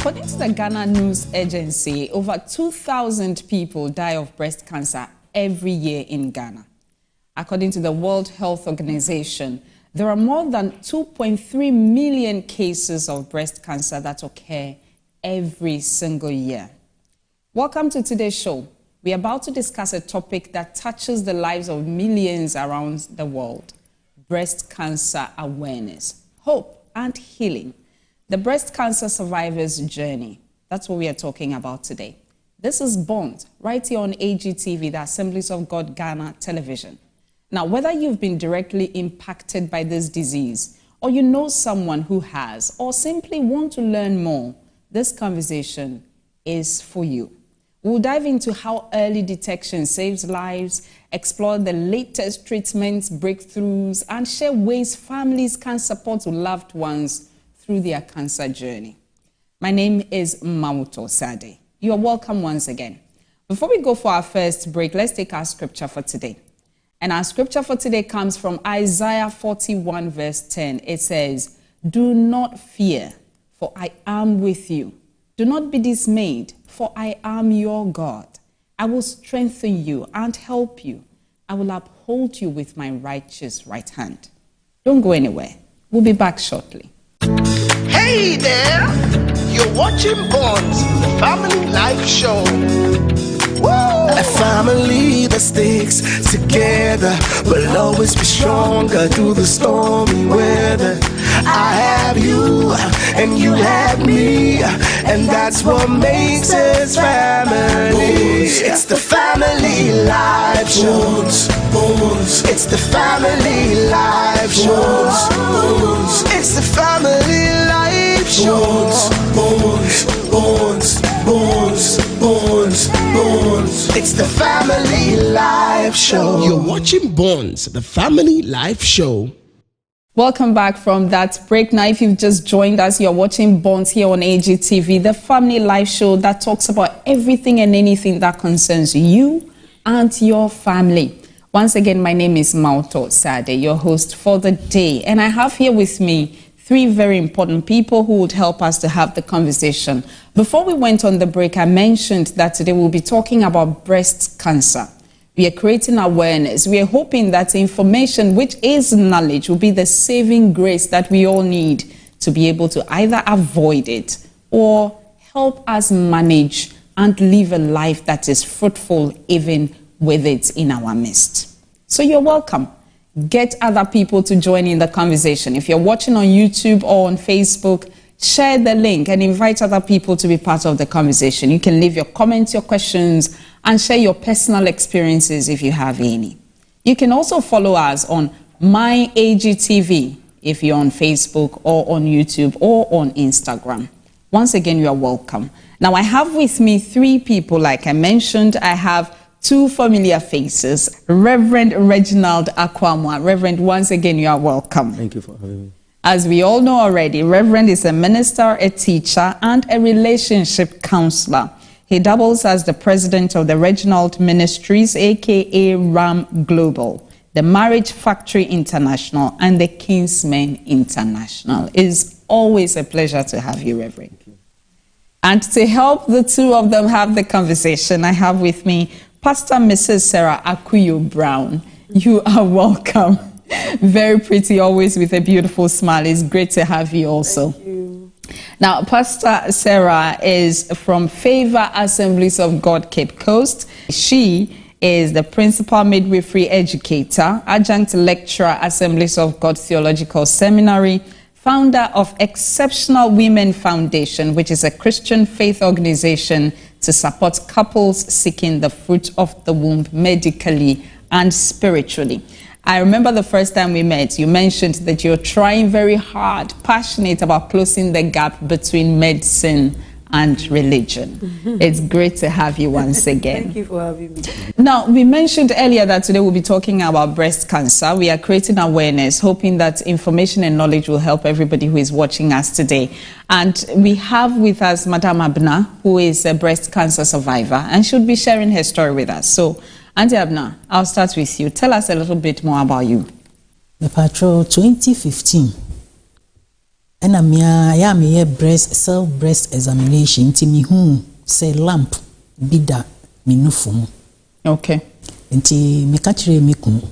According to the Ghana News Agency, over 2,000 people die of breast cancer every year in Ghana. According to the World Health Organization, there are more than 2.3 million cases of breast cancer that occur every single year. Welcome to today's show. We are about to discuss a topic that touches the lives of millions around the world: breast cancer awareness, hope, and healing. The breast cancer survivor's journey. That's what we are talking about today. This is Bond, right here on AGTV, the Assemblies of God Ghana television. Now, whether you've been directly impacted by this disease, or you know someone who has, or simply want to learn more, this conversation is for you. We'll dive into how early detection saves lives, explore the latest treatments, breakthroughs, and share ways families can support loved ones through their cancer journey. My name is Mawutor Seade. You are welcome once again. Before we go for our first break, let's take our scripture for today. And our scripture for today comes from Isaiah 41 verse 10. It says, "Do not fear, for I am with you. Do not be dismayed, for I am your God. I will strengthen you and help you. I will uphold you with my righteous right hand." Don't go anywhere. We'll be back shortly. Hey there! You're watching Bonds, the family life show. Woo! A family that sticks together will always be stronger through the stormy weather. I have you and you have me, and that's what makes us family. It's the family life show. It's the family life show. It's the family life show. It's the family life show. You're watching Bonds, the family life show. Welcome back from that break. Now, if you've just joined us, you're watching Bonds here on AGTV, the family life show that talks about everything and anything that concerns you and your family. Once again, my name is Mawutor Seade, your host for the day. And I have here with me three very important people who would help us to have the conversation. Before we went on the break, I mentioned that today we'll be talking about breast cancer. We are creating awareness. We are hoping that information, which is knowledge, will be the saving grace that we all need to be able to either avoid it or help us manage and live a life that is fruitful even with it in our midst. So you're welcome. Get other people to join in the conversation. If you're watching on YouTube or on Facebook, share the link and invite other people to be part of the conversation. You can leave your comments, your questions, and share your personal experiences if you have any. You can also follow us on My AGTV if you're on Facebook or on YouTube or on Instagram. Once again, you are welcome. Now, I have with me three people. Like I mentioned, I have two familiar faces. Reverend Reginald Akwamwa. Reverend, once again, you are welcome. Thank you for having me. As we all know already, Reverend is a minister, a teacher, and a relationship counselor. He doubles as the president of the Reginald Ministries, aka RAM Global, the Marriage Factory International, and the Kingsmen International. It's always a pleasure to have you, Reverend. Thank you. And to help the two of them have the conversation, I have with me Pastor Mrs. Sarah Akuyo Brown. You are welcome. Very pretty, always with a beautiful smile. It's great to have you also. Thank you. Now, Pastor Sarah is from Favor Assemblies of God, Cape Coast. She is the principal midwifery educator, adjunct lecturer, Assemblies of God Theological Seminary, founder of Exceptional Women Foundation, which is a Christian faith organization to support couples seeking the fruit of the womb medically and spiritually. I remember the first time we met, you mentioned that you're trying very hard, passionate about closing the gap between medicine and religion. It's great to have you once again. Thank you for having me. Now, we mentioned earlier that today we'll be talking about breast cancer. We are creating awareness, hoping that information and knowledge will help everybody who is watching us today. And we have with us Madam Abna, who is a breast cancer survivor, and she'll be sharing her story with us. So, Auntie Abna, I'll start with you. Tell us a little bit more about you. The patrol 2015. And I am a self-breast examination. Timi who say lamp bida minufum. Okay. Nti me kachire me kun.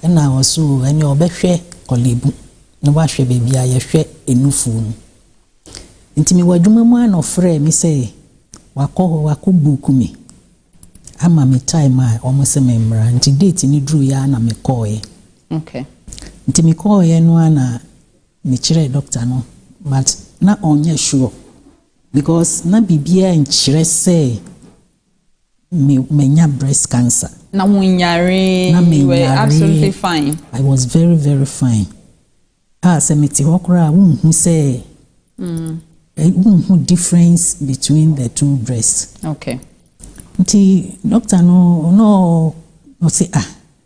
And I was so and your behwe kolebu. No wa hwe baby a ye hwe enufum. Nti me wadwuma mu an ofre me say wako buku me. Ama me time a almost a member. Nti date ni dru ya na me call ye. Okay. Nti me call ye no ana me chire doctor no, but na onye sure because na bibia nchire say me nya breast cancer. Na munyare, you were absolutely fine. I was very, very fine. Se me ti hokra who say who difference between the two breasts. Okay. Nti doctor no say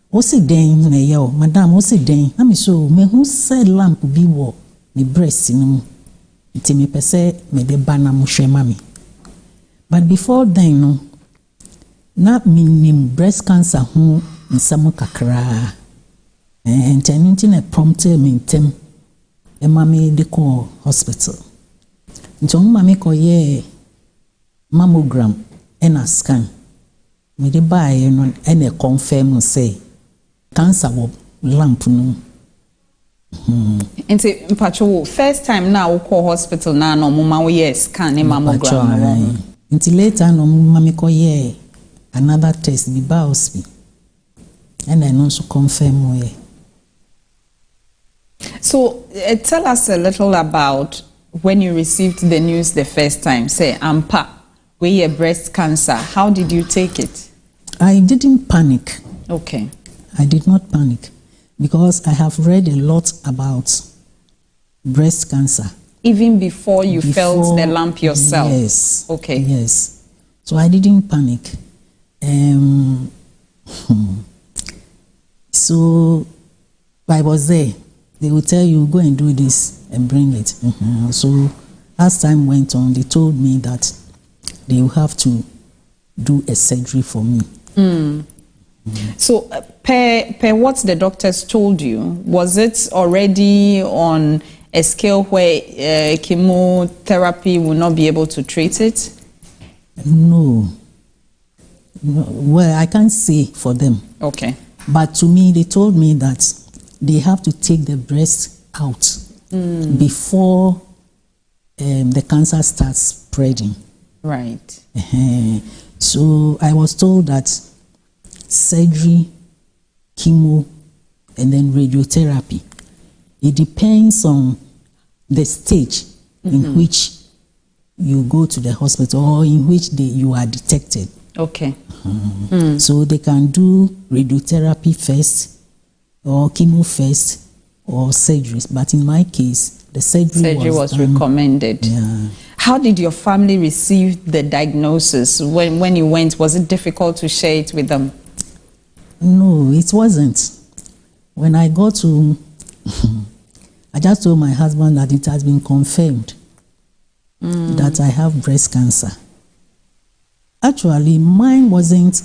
what's it den na yo madam what's it den na me so me who said lamp bi wo me breast no nti me pese me de bana mo hwe mami. But before then no na minim breast cancer ho nsam kakra nti na prompted me ntem e mami de ko hospital nti mami ko ye mammogram and a scan me de buy no and a confirm say cancer wo lamp no. Nti mpacho first time na wo call hospital na no mama wo yes scan mammogram no. Nti later no mama ko ye another test the biopsy and I also confirm we. So tell us a little about when you received the news the first time. Say ampa we have breast cancer. How did you take it? I didn't panic. Okay. I did not panic because I have read a lot about breast cancer. Even before you felt the lump yourself? Yes. Okay. Yes. So I didn't panic. So I was there. They will tell you, go and do this and bring it. So as time went on, they told me that they will have to do a surgery for me. So per what the doctors told you, was it already on a scale where chemotherapy will not be able to treat it? No. Well, I can't say for them. Okay. But to me, they told me that they have to take the breast out before the cancer starts spreading. Right. So I was told that surgery, chemo, and then radiotherapy. It depends on the stage in which you go to the hospital or in which you are detected. Okay. So they can do radiotherapy first, or chemo first, or surgeries. But in my case, the surgery was recommended. Yeah. How did your family receive the diagnosis when you went? Was it difficult to share it with them? No, it wasn't. When I got to, I just told my husband that it has been confirmed that I have breast cancer. Actually, mine wasn't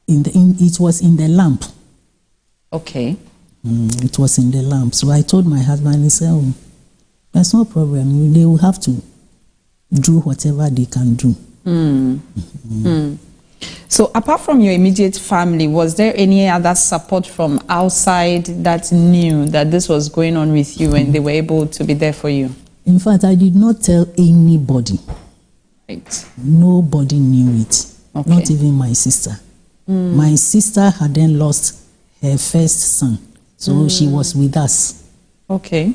it was in the lump. Okay. It was in the lump. So I told my husband, he said, oh, there's no problem. They will have to do whatever they can do. So apart from your immediate family, was there any other support from outside that knew that this was going on with you and they were able to be there for you? In fact, I did not tell anybody. Right. Nobody knew it. Okay. Not even my sister. My sister had then lost her first son. So she was with us. Okay.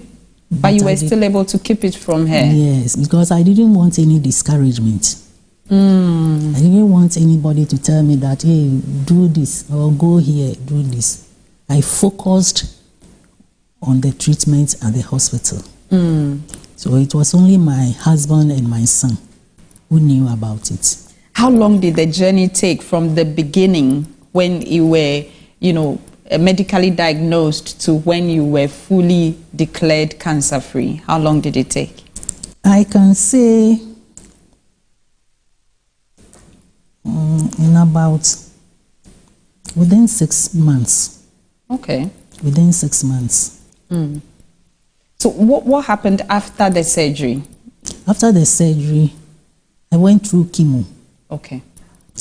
But you were still able to keep it from her? Yes, because I didn't want any discouragement. I didn't want anybody to tell me that, hey, do this, or go here, do this. I focused on the treatment at the hospital. So it was only my husband and my son who knew about it. How long did the journey take from the beginning when you were, medically diagnosed to when you were fully declared cancer-free? How long did it take? I can say in about within 6 months. Okay. Within 6 months. So what happened after the surgery? After the surgery, I went through chemo. Okay.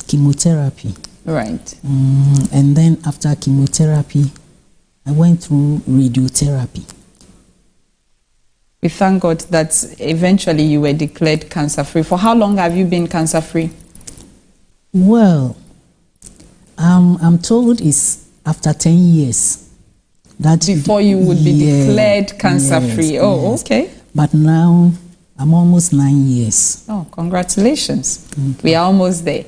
Chemotherapy. Right. And then after chemotherapy, I went through radiotherapy. We thank God that eventually you were declared cancer-free. For how long have you been cancer-free? Well, I'm told it's after 10 years. That before you would be declared cancer-free. Yes, oh, yes. Okay. But now I'm almost 9 years. Oh, congratulations. We are almost there.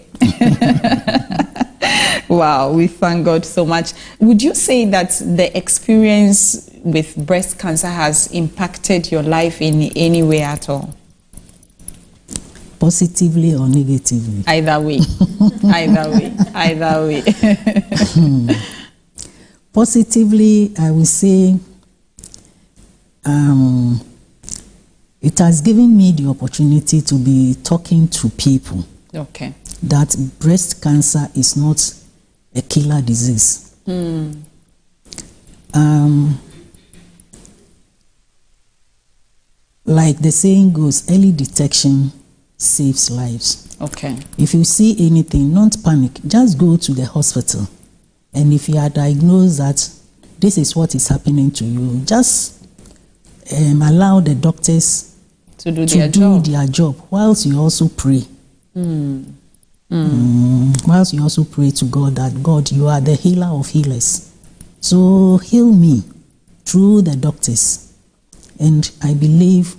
Wow, we thank God so much. Would you say that the experience with breast cancer has impacted your life in any way at all? Positively or negatively? Either way. Either way. Either way. Positively, I will say it has given me the opportunity to be talking to people. Okay. That breast cancer is not a killer disease. Like the saying goes, early detection saves lives. Okay. If you see anything, don't panic. Just go to the hospital. And if you are diagnosed that this is what is happening to you, just allow the doctors to do their job whilst you also pray. Whilst you also pray to God that, God, you are the healer of healers. So heal me through the doctors. And I believe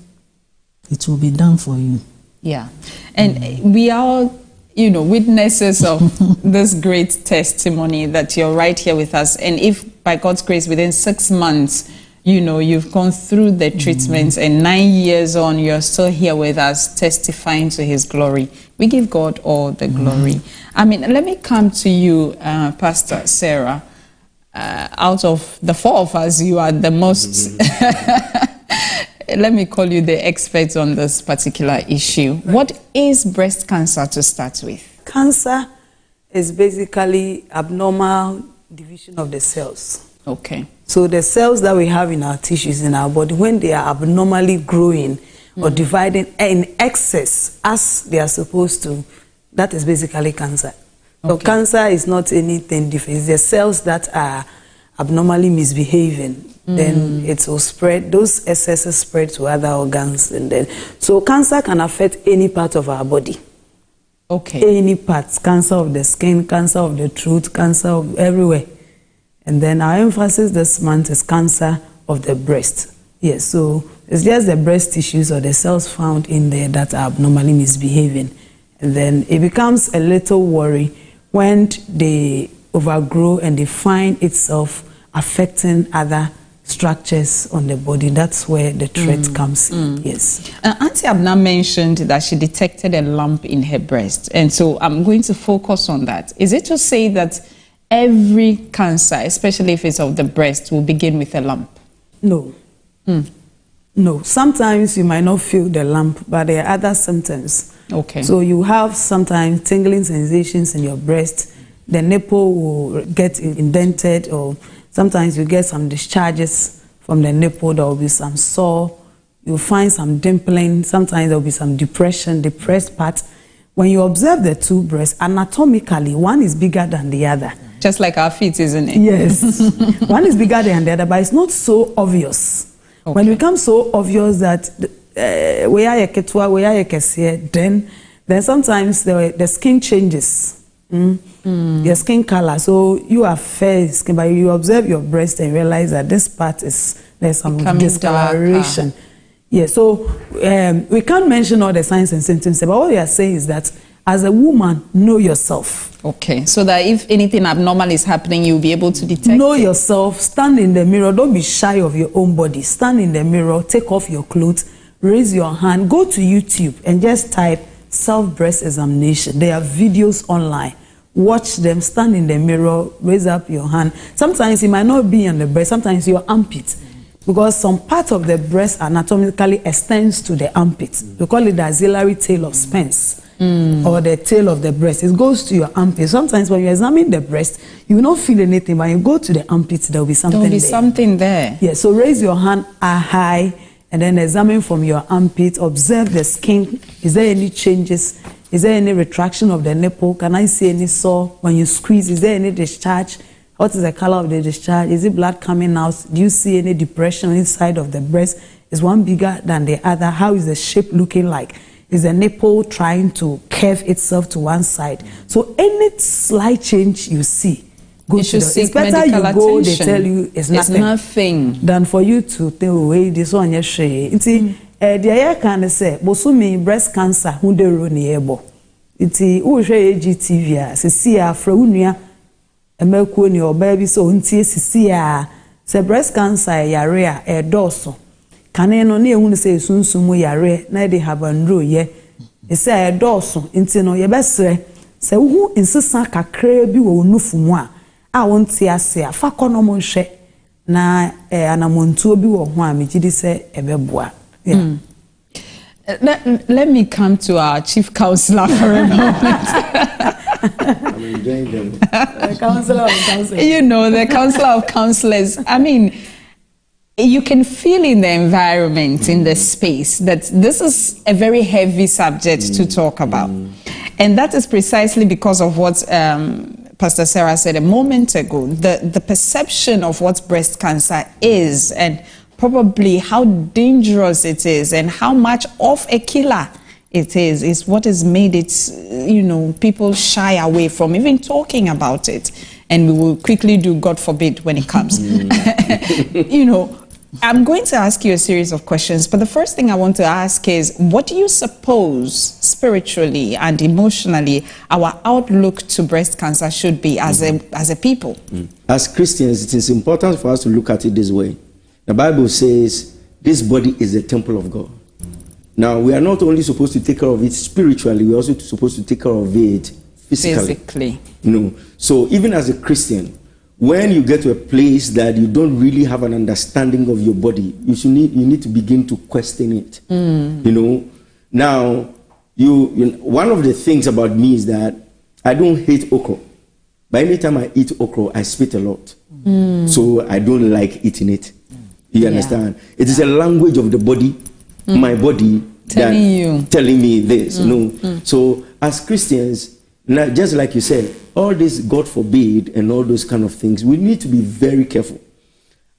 it will be done for you. Yeah. And we are, witnesses of this great testimony that you're right here with us. And if by God's grace, within 6 months, you've gone through the treatments and 9 years on, you're still here with us testifying to his glory. We give God all the glory. I mean, let me come to you, Pastor Sarah. Out of the 4 of us, you are the most, let me call you the expert on this particular issue. Right. What is breast cancer to start with? Cancer is basically abnormal division of the cells. Okay. So the cells that we have in our tissues in our body, when they are abnormally growing or dividing in excess as they are supposed to, that is basically cancer. So cancer is not anything different. It's the cells that are abnormally misbehaving. Then it will spread, those excesses spread to other organs. And then, so cancer can affect any part of our body. Okay. Any parts, cancer of the skin, cancer of the throat, cancer of everywhere. And then our emphasis this month is cancer of the breast. Yes, so it's just the breast tissues or the cells found in there that are abnormally misbehaving. And then it becomes a little worry when they overgrow and they find itself affecting other structures on the body. That's where the threat comes in. Yes. Auntie Abna mentioned that she detected a lump in her breast. And so I'm going to focus on that. Is it to say that every cancer, especially if it's of the breast, will begin with a lump? No. No. Sometimes you might not feel the lump, but there are other symptoms. Okay. So you have sometimes tingling sensations in your breast. The nipple will get indented, or sometimes you get some discharges from the nipple. There will be some sore. You'll find some dimpling. Sometimes there will be some depressed part. When you observe the 2 breasts, anatomically, one is bigger than the other. Just like our feet, isn't it? Yes. One is bigger than the other, but it's not so obvious. Okay. When it becomes so obvious that then sometimes the skin changes. Your skin color. So you are fair skin, but you observe your breast and realize that this part there's some discoloration. Yeah, so we can't mention all the signs and symptoms, but what we are saying is that as a woman, know yourself. Okay, so that if anything abnormal is happening, you'll be able to detect Know yourself, stand in the mirror, don't be shy of your own body. Stand in the mirror, take off your clothes, raise your hand, go to YouTube and just type self-breast examination. There are videos online. Watch them, stand in the mirror, raise up your hand. Sometimes it might not be on the breast, sometimes your armpit. Because some part of the breast anatomically extends to the armpit. We call it the axillary tail of Spence. or the tail of the breast. It goes to your armpit. Sometimes when you examine the breast, you will not feel anything, but you go to the armpit, there will be something there. There will be something there. Yeah, so raise your hand high and then examine from your armpit. Observe the skin. Is there any changes? Is there any retraction of the nipple? Can I see any sore when you squeeze? Is there any discharge? What is the color of the discharge? Is it blood coming out? Do you see any depression inside of the breast? Is one bigger than the other? How is the shape looking like? Is the nipple trying to curve itself to one side? So any slight change you see, go to the, it's better you go, they tell you it's nothing than for you to think, wait, this one yes she. The air can say, bosumi breast cancer, who de roni ebo. Iti uwe AGTV, se see afro unia, emeku ni or baby so unti see se breast cancer yarea dorsal. Kane no ne ehunu say sunsumu yare na de habandro ye e say doso nti no ye besre se hu insisa kakra bi wo nufu mu a wonte ase afa kono mo hwe na anamontuo bi wo ho a megidi se ebeboa. Let me come to our chief counselor for a moment. I'm enjoying them. The counselor of counselors. You know, the counselor of counselors. I mean, you can feel in the environment, in the space, that this is a very heavy subject to talk about. And that is precisely because of what Pastor Sarah said a moment ago, the perception of what breast cancer is and probably how dangerous it is and how much of a killer it is what has made it, you know, people shy away from even talking about it. And we will quickly do, God forbid, when it comes. You know, I'm going to ask you a series of questions, but the first thing I want to ask is, what do you suppose spiritually and emotionally our outlook to breast cancer should be as a people? As Christians, it is important for us to look at it this way. The Bible says this body is the temple of God. Now, we are not only supposed to take care of it spiritually, we're also supposed to take care of it physically. You know, so even as a Christian, when you get to a place that you don't really have an understanding of your body, you need to begin to question it. You know, now one of the things about me is that I don't hate okra, but anytime I eat okra, I spit a lot. So I don't like eating it. You understand? It is a language of the body, my body, telling me this. You know, so as Christians, now, just like you said, all this, God forbid, and all those kind of things, we need to be very careful.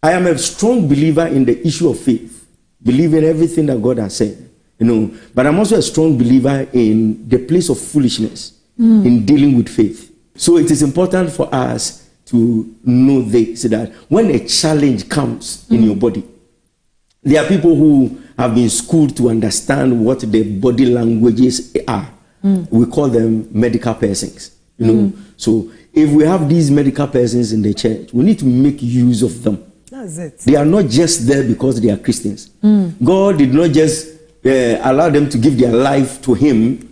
I am a strong believer in the issue of faith, believe in everything that God has said, you know, but I'm also a strong believer in the place of foolishness in dealing with faith. So it is important for us to know this, that when a challenge comes in your body, there are people who have been schooled to understand what the body languages are. We call them medical persons, you know. So if we have these medical persons in the church, we need to make use of them. That's it. They are not just there because they are Christians. God did not just allow them to give their life to him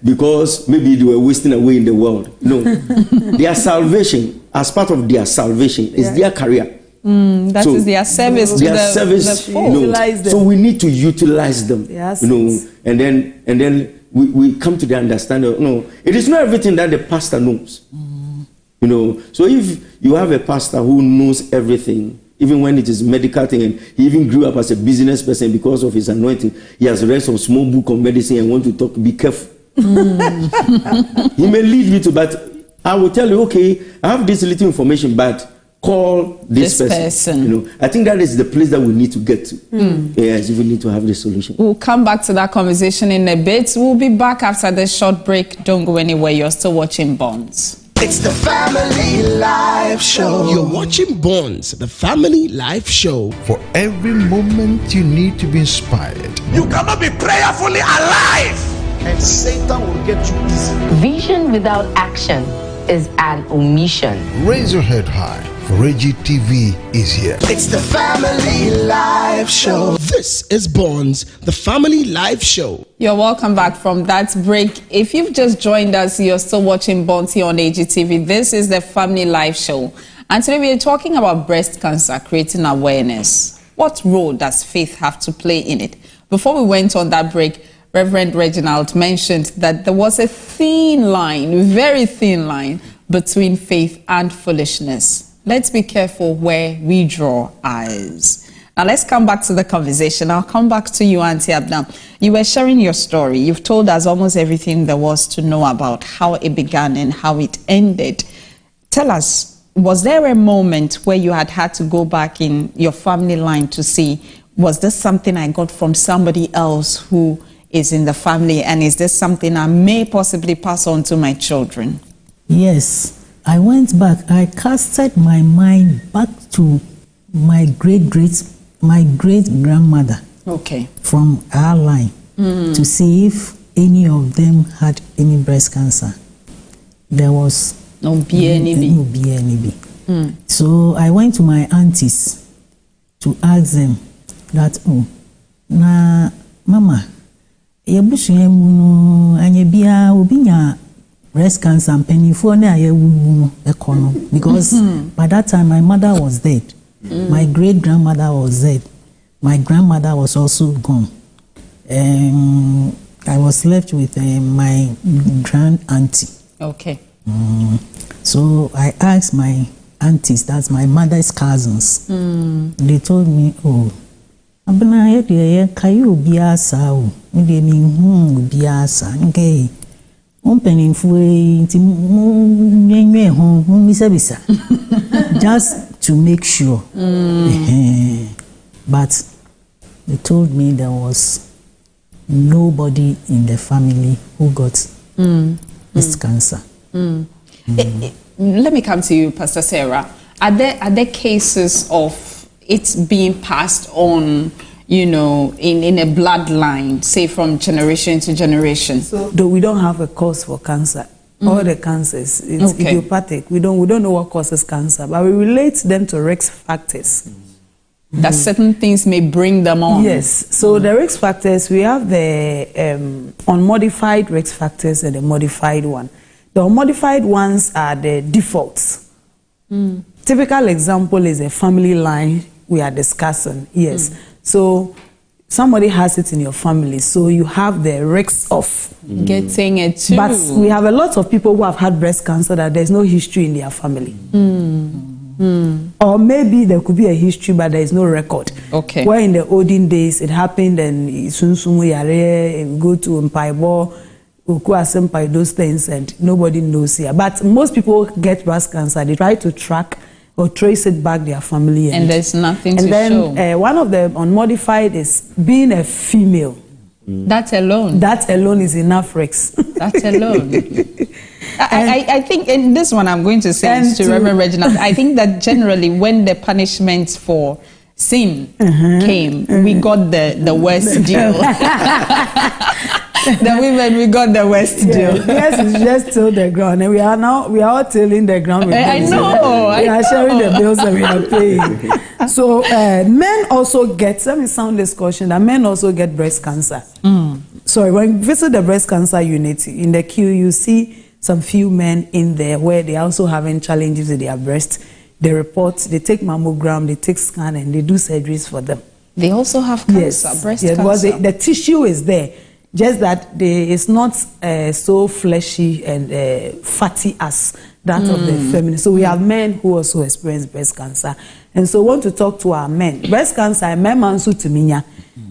because maybe they were wasting away in the world. No. Their salvation, as part of their salvation, is their career. That is their service to the fold. You know, so we need to utilize them. You know, and then we come to the understanding, no, it is not everything that the pastor knows. You know, so if you have a pastor who knows everything, even when it is medical thing, and he even grew up as a business person because of his anointing, he has read some small book on medicine and want to talk, be careful. He may lead you to, but I will tell you, okay, I have this little information, but call this person. You know, I think that is the place that we need to get to. Yes, we need to have the solution. We'll come back to that conversation in a bit. We'll be back after this short break. Don't go anywhere. You're still watching Bonds. It's the Family Live Show. You're watching Bonds, the Family Live Show. For every moment you need to be inspired. You cannot be prayerfully alive, and Satan will get you easy. Vision without action is an omission. Raise your head high, for AGTV is here. It's the Family Live Show. This is Bonds, the Family Live Show. You're welcome back from that break. If you've just joined us, you're still watching Bonds here on AGTV. This is the Family Live Show. And today we're talking about breast cancer, creating awareness. What role does faith have to play in it? Before we went on that break, Reverend Reginald mentioned that there was a thin line, very thin line, between faith and foolishness. Let's be careful where we draw eyes. Now let's come back to the conversation. I'll come back to you, Auntie Abdam. You were sharing your story. You've told us almost everything there was to know about how it began and how it ended. Tell us, was there a moment where you had to go back in your family line to see, was this something I got from somebody else who is in the family, and is this something I may possibly pass on to my children? Yes, I went back. I casted my mind back to my great-grandmother. Okay. From our line to see if any of them had any breast cancer. There was no BNB. So I went to my aunties to ask them that, oh, na mama, obinya breast cancer and because by that time my mother was dead. My great-grandmother was dead. My grandmother was also gone. I was left with my grand auntie. Okay. So I asked my aunties, that's my mother's cousins. They told me, oh, abana ye kayu biasa o. Me mi biasa nke. Just to make sure. But they told me there was nobody in the family who got breast cancer. Let me come to you, Pastor Sarah. Are there cases of it being passed on, you know, in a bloodline, say from generation to generation? So, though we don't have a cause for cancer, all the cancers, it's idiopathic. We don't know what causes cancer, but we relate them to risk factors. That certain things may bring them on. Yes. So the risk factors, we have the unmodified risk factors and the modified one. The unmodified ones are the defaults. Typical example is a family line we are discussing. Yes. So somebody has it in your family, so you have the risk of getting it too. But we have a lot of people who have had breast cancer that there's no history in their family. Or maybe there could be a history, but there is no record. Okay. Where in the olden days it happened, and and go to Mpaibo, those things, and nobody knows here. But most people get breast cancer. They try to track or trace it back their family, and there's nothing to show. And then one of the unmodified is being a female. That alone is enough risk. That alone. I think in this one I'm going to say to Reverend Reginald, I think that generally when the punishment for sin came, we got the worst deal. The women, we got the worst deal. Yes, it's just till the ground, and we are all tilling the ground. We are sharing the bills that we are paying. So men also get, let me sound this caution, that men also get breast cancer. Sorry, when you visit the breast cancer unit in the queue, you see some few men in there where they are also having challenges with their breast. They report, they take mammogram, they take scan, and they do surgeries for them. They also have cancer, breast cancer. Because the tissue is there, just that it's not so fleshy and fatty as that of the feminine. So we have men who also experience breast cancer. And so we want to talk to our men. Breast cancer, men man su timinya.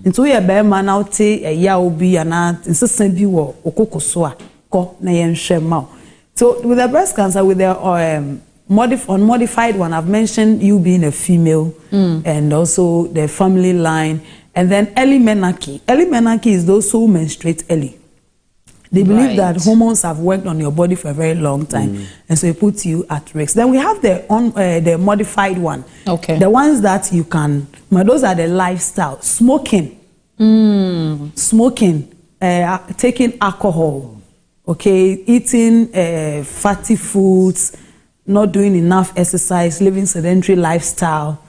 Into we a bear man out a ya obi and insistent be wo okoko soa ko na yen hwema. So with the breast cancer, with the unmodified one, I've mentioned you being a female and also the family line, and then early menarche. Early menarche is those who menstruate early. They believe that hormones have worked on your body for a very long time, and so it puts you at risk. Then we have the modified one. Okay. The ones that you can, those are the lifestyle. Smoking, taking alcohol, okay, eating fatty foods, not doing enough exercise, living sedentary lifestyle.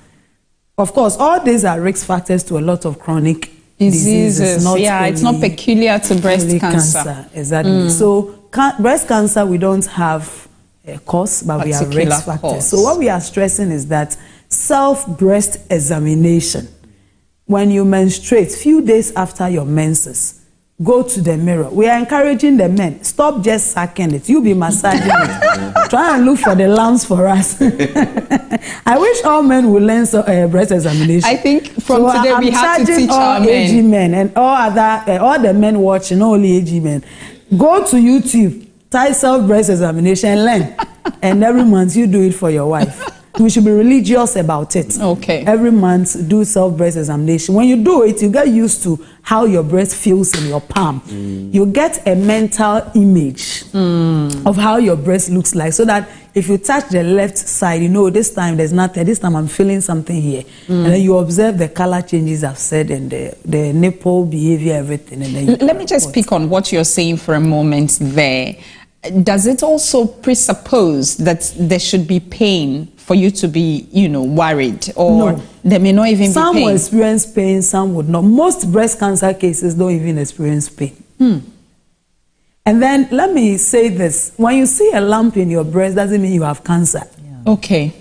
Of course, all these are risk factors to a lot of chronic diseases. It's not peculiar to breast cancer. Exactly. So breast cancer, we don't have a cause, but we have risk factors. So what we are stressing is that self-breast examination. When you menstruate, few days after your menses, go to the mirror. We are encouraging the men. Stop just sucking it. You be massaging it. Try and look for the lumps for us. I wish all men would learn breast examination. I think from today we have to teach our men. AG men and all the men watching, not only AG men. Go to YouTube, type self-breast examination and learn. And every month you do it for your wife. We should be religious about it. Okay. Every month, do self-breast examination. When you do it, you get used to how your breast feels in your palm. You get a mental image of how your breast looks like, so that if you touch the left side, you know this time there's nothing. This time I'm feeling something here. And then you observe the color changes I've said, and the nipple behavior, everything. And then let me just pick on what you're saying for a moment there. Does it also presuppose that there should be pain for you to be, worried, or no. There may not even be pain? Some will experience pain, some would not. Most breast cancer cases don't even experience pain. And then let me say this: when you see a lump in your breast, doesn't mean you have cancer. Yeah. Okay.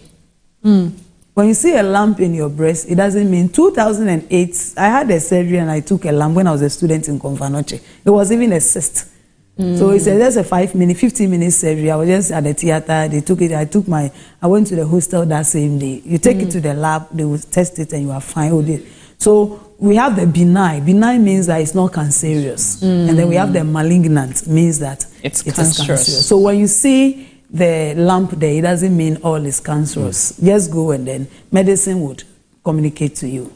When you see a lump in your breast, it doesn't mean. 2008, I had a surgery and I took a lump when I was a student in Confanoche. It was even a cyst. So it's just a 15-minute surgery. I was just at the theater. They took it. I went to the hostel that same day. You take it to the lab. They will test it and you are fine. So we have the benign. Benign means that it's not cancerous. And then we have the malignant, means that it's cancerous. So when you see the lump there, it doesn't mean all is cancerous. Just go and then medicine would communicate to you.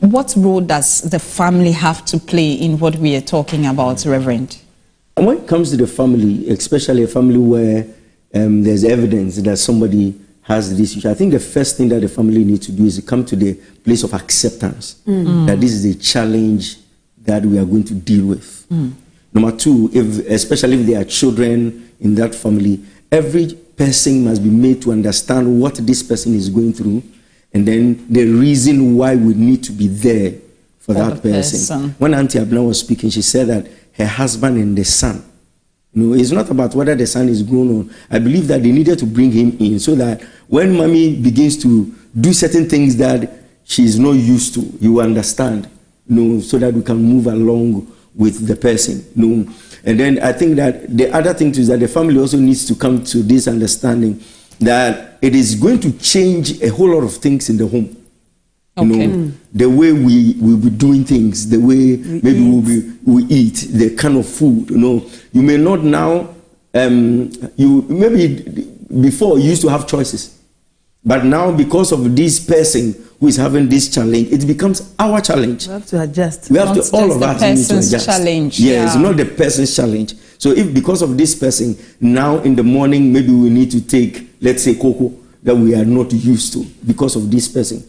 What role does the family have to play in what we are talking about, Reverend? When it comes to the family, especially a family where there's evidence that somebody has this issue, I think the first thing that the family needs to do is to come to the place of acceptance that this is a challenge that we are going to deal with. Number two, especially if there are children in that family, every person must be made to understand what this person is going through, and then the reason why we need to be there for that person. When Auntie Abna was speaking, she said that her husband and the son, it's not about whether the son is grown or. I believe that they needed to bring him in so that when mommy begins to do certain things that she is not used to, you understand, so that we can move along with the person. And then I think that the other thing is that the family also needs to come to this understanding that it is going to change a whole lot of things in the home. The way we will be doing things, the way we eat, the kind of food. You may not now. You maybe before you used to have choices, but now because of this person who is having this challenge, it becomes our challenge. We have to adjust. We have to, all of us need to adjust. Challenge. It's not the person's challenge. So if because of this person, now in the morning, maybe we need to take, let's say, cocoa that we are not used to because of this person.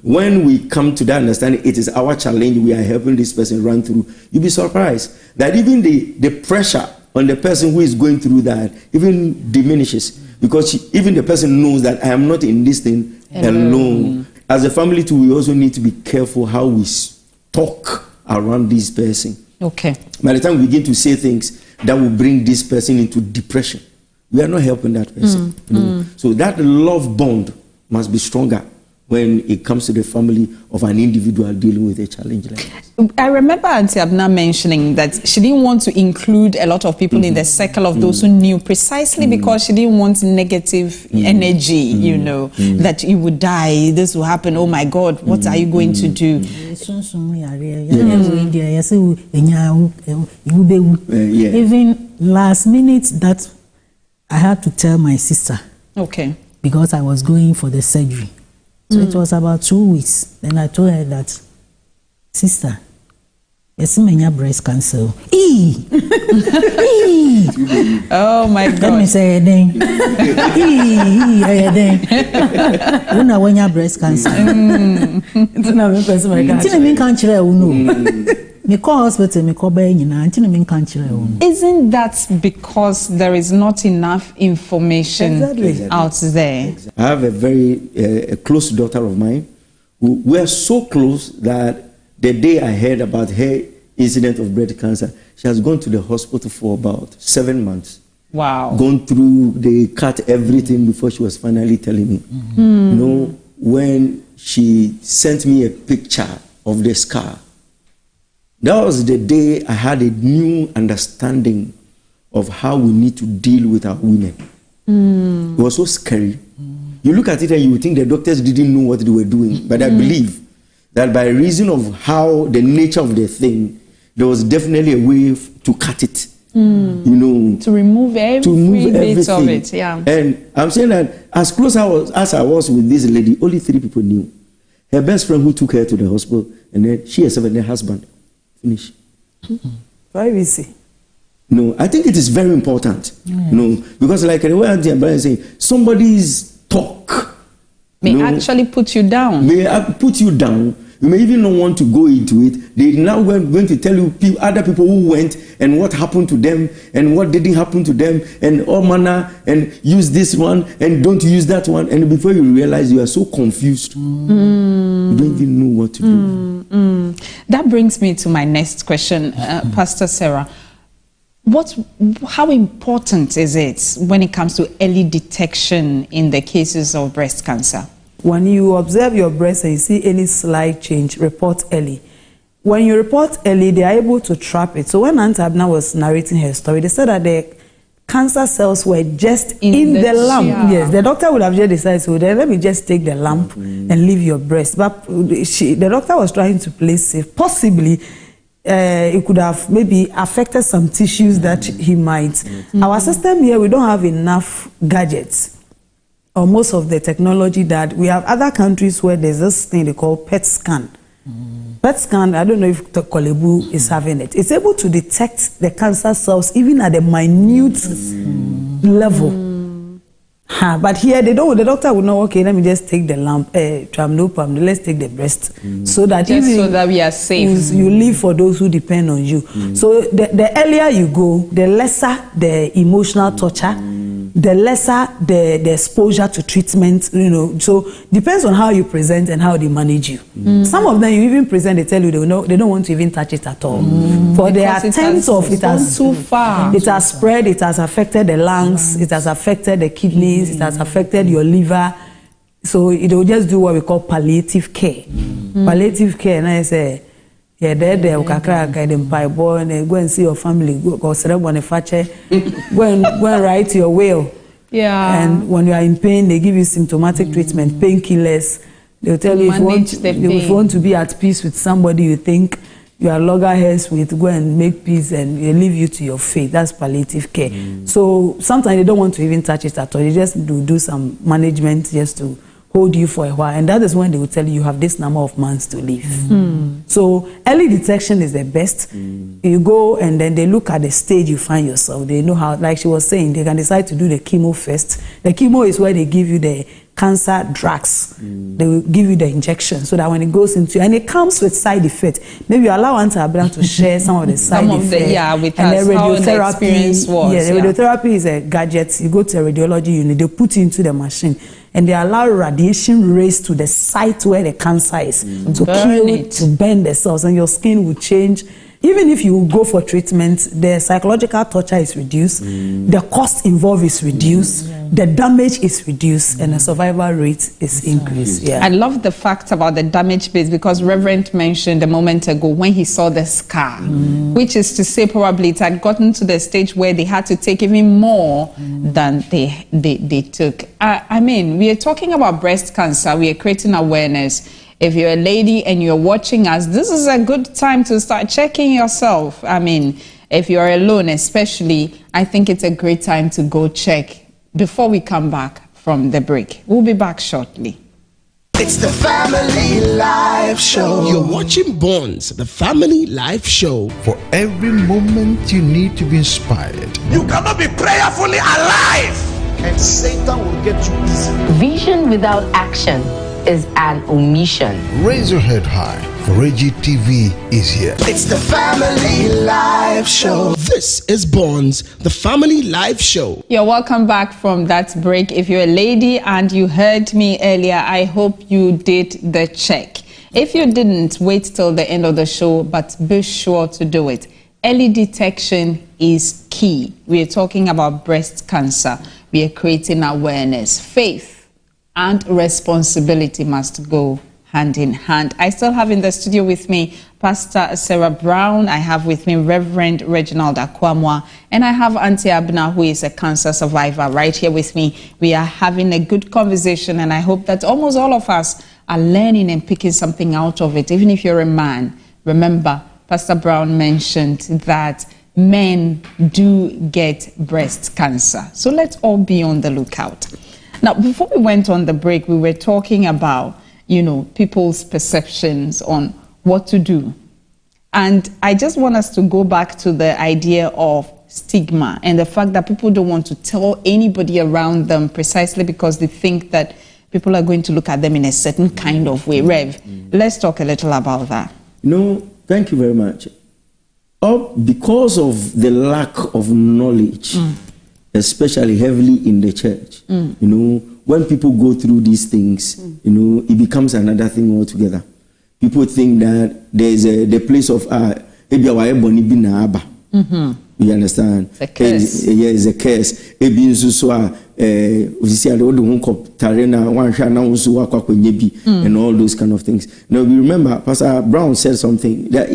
When we come to that understanding, it is our challenge, we are helping this person run through, you'll be surprised that even the pressure on the person who is going through that even diminishes, because even the person knows that I am not in this thing alone. As a family too, we also need to be careful how we talk around this person. Okay. By the time we begin to say things that will bring this person into depression, we are not helping that person. So that love bond must be stronger when it comes to the family of an individual dealing with a challenge like this. I remember Auntie Abna mentioning that she didn't want to include a lot of people in the circle of those who knew, precisely because she didn't want negative energy, that you would die, this will happen, oh my God, what are you going to do? Even last minute that I had to tell my sister. Okay. Because I was going for the surgery. So it was about 2 weeks. Then I told her that, sister, yes, many breast cancer. Oh my God. Let me say it then. When you breast cancer. Isn't that because there is not enough information out there? I have a very close daughter of mine who we are so close that the day I heard about her incident of breast cancer, she has gone to the hospital for about 7 months. Wow. Gone through, they cut everything before she was finally telling me. When she sent me a picture of the scar, That was the day I had a new understanding of how we need to deal with our women. It was so scary. You look at it and you would think the doctors didn't know what they were doing. But I believe that by reason of how the nature of the thing, there was definitely a way to cut it. You know, to remove every bit of it. Yeah. And I'm saying that as close as I was with this lady, only 3 people knew. Her best friend who took her to the hospital, and then she herself and her husband. Finish. Privacy. No, I think it is very important. No, because like the way I'm saying, somebody's talk may actually put you down. May put you down. You may even not want to go into it. They now going to tell you other people who went and what happened to them and what didn't happen to them and all manner, and use this one and don't use that one. And before you realize, you are so confused. You don't even know what to do. That brings me to my next question, Pastor Sarah. How important is it when it comes to early detection in the cases of breast cancer? When you observe your breast and you see any slight change, report early. When you report early, they are able to trap it. So when Aunt Abna was narrating her story, they said that the cancer cells were just in the lump. Yeah. Yes, the doctor would have just decided, so then let me just take the lump and leave your breast. But the doctor was trying to play safe. Possibly, it could have maybe affected some tissues that he might. Our system here, we don't have enough gadgets or most of the technology that we have. Other countries where there's this thing they call PET scan. PET scan, I don't know if Kolebu is having it. It's able to detect the cancer cells even at a minute level. But here they don't. The doctor would know. Okay, let me just take the lump, tramnopam. Let's take the breast, so that just so that we are safe. You live for those who depend on you. So the earlier you go, the lesser the emotional torture, the lesser the exposure to treatment. You know, so depends on how you present and how they manage you. Some of them you even present, they tell you they don't want to even touch it at all. For the attempts of it has too far. It has spread. It has affected the lungs. It has affected the kidneys. It has affected your liver. So it will just do what we call palliative care. Palliative care, and I say, yeah, there, go and see your family, go and write your will. Yeah. And when you are in pain, they give you symptomatic treatment, painkillers. They'll tell you if you want to be at peace with somebody you think you are loggerheads with, go and make peace and they leave you to your fate. That's palliative care. So sometimes they don't want to even touch it at all. They just do some management just to hold you for a while. And that is when they will tell you have this number of months to live. So early detection is the best. You go and then they look at the stage you find yourself. They know how, like she was saying, they can decide to do the chemo first. The chemo is where they give you the cancer drugs. They will give you the injection so that when it goes into, and it comes with side effects. Maybe you allow Auntie Abraham to share some of the side effects. With and us, the how the experience was. The radiotherapy is a gadget. You go to a radiology unit, they put you into the machine, and they allow radiation rays to the site where the cancer is to kill it, to burn the cells, and your skin will change. Even if you go for treatment, the psychological torture is reduced, the cost involved is reduced, the damage is reduced, and the survival rate is increased. Yeah. I love the fact about the damage base because Reverend mentioned a moment ago when he saw the scar, which is to say probably it had gotten to the stage where they had to take even more than they took. I mean, we are talking about breast cancer, we are creating awareness. If you're a lady and you're watching us, this is a good time to start checking yourself. I mean, if you're alone especially, I think it's a great time to go check before we come back from the break. We'll be back shortly. It's the Family Life Show. You're watching Bonds, the Family Life Show. For every moment you need to be inspired. You cannot be prayerfully alive, and Satan will get you easy. Vision without action is an omission. Raise your head high, for AGTV is here. It's the Family Life Show. This is Bonds, the Family Life Show. You're welcome back from that break. If you're a lady and you heard me earlier, I hope you did the check. If you didn't, wait till the end of the show, but be sure to do it. Early detection is key. We are talking about breast cancer. We are creating awareness. Faith and responsibility must go hand in hand. I still have in the studio with me Pastor Sarah Brown. I have with me Reverend Reginald Akwamwa, and I have Auntie Abna, who is a cancer survivor, right here with me. We are having a good conversation, and I hope that almost all of us are learning and picking something out of it, even if you're a man. Remember, Pastor Brown mentioned that men do get breast cancer. So let's all be on the lookout. Now, before we went on the break, we were talking about, people's perceptions on what to do. And I just want us to go back to the idea of stigma and the fact that people don't want to tell anybody around them precisely because they think that people are going to look at them in a certain kind of way. Rev, let's talk a little about that. Thank you very much. Because of the lack of knowledge, especially heavily in the church, when people go through these things, it becomes another thing altogether. People think that there's the place of you understand? It's a curse. It's a curse. And all those kind of things. Now we remember Pastor Brown said something that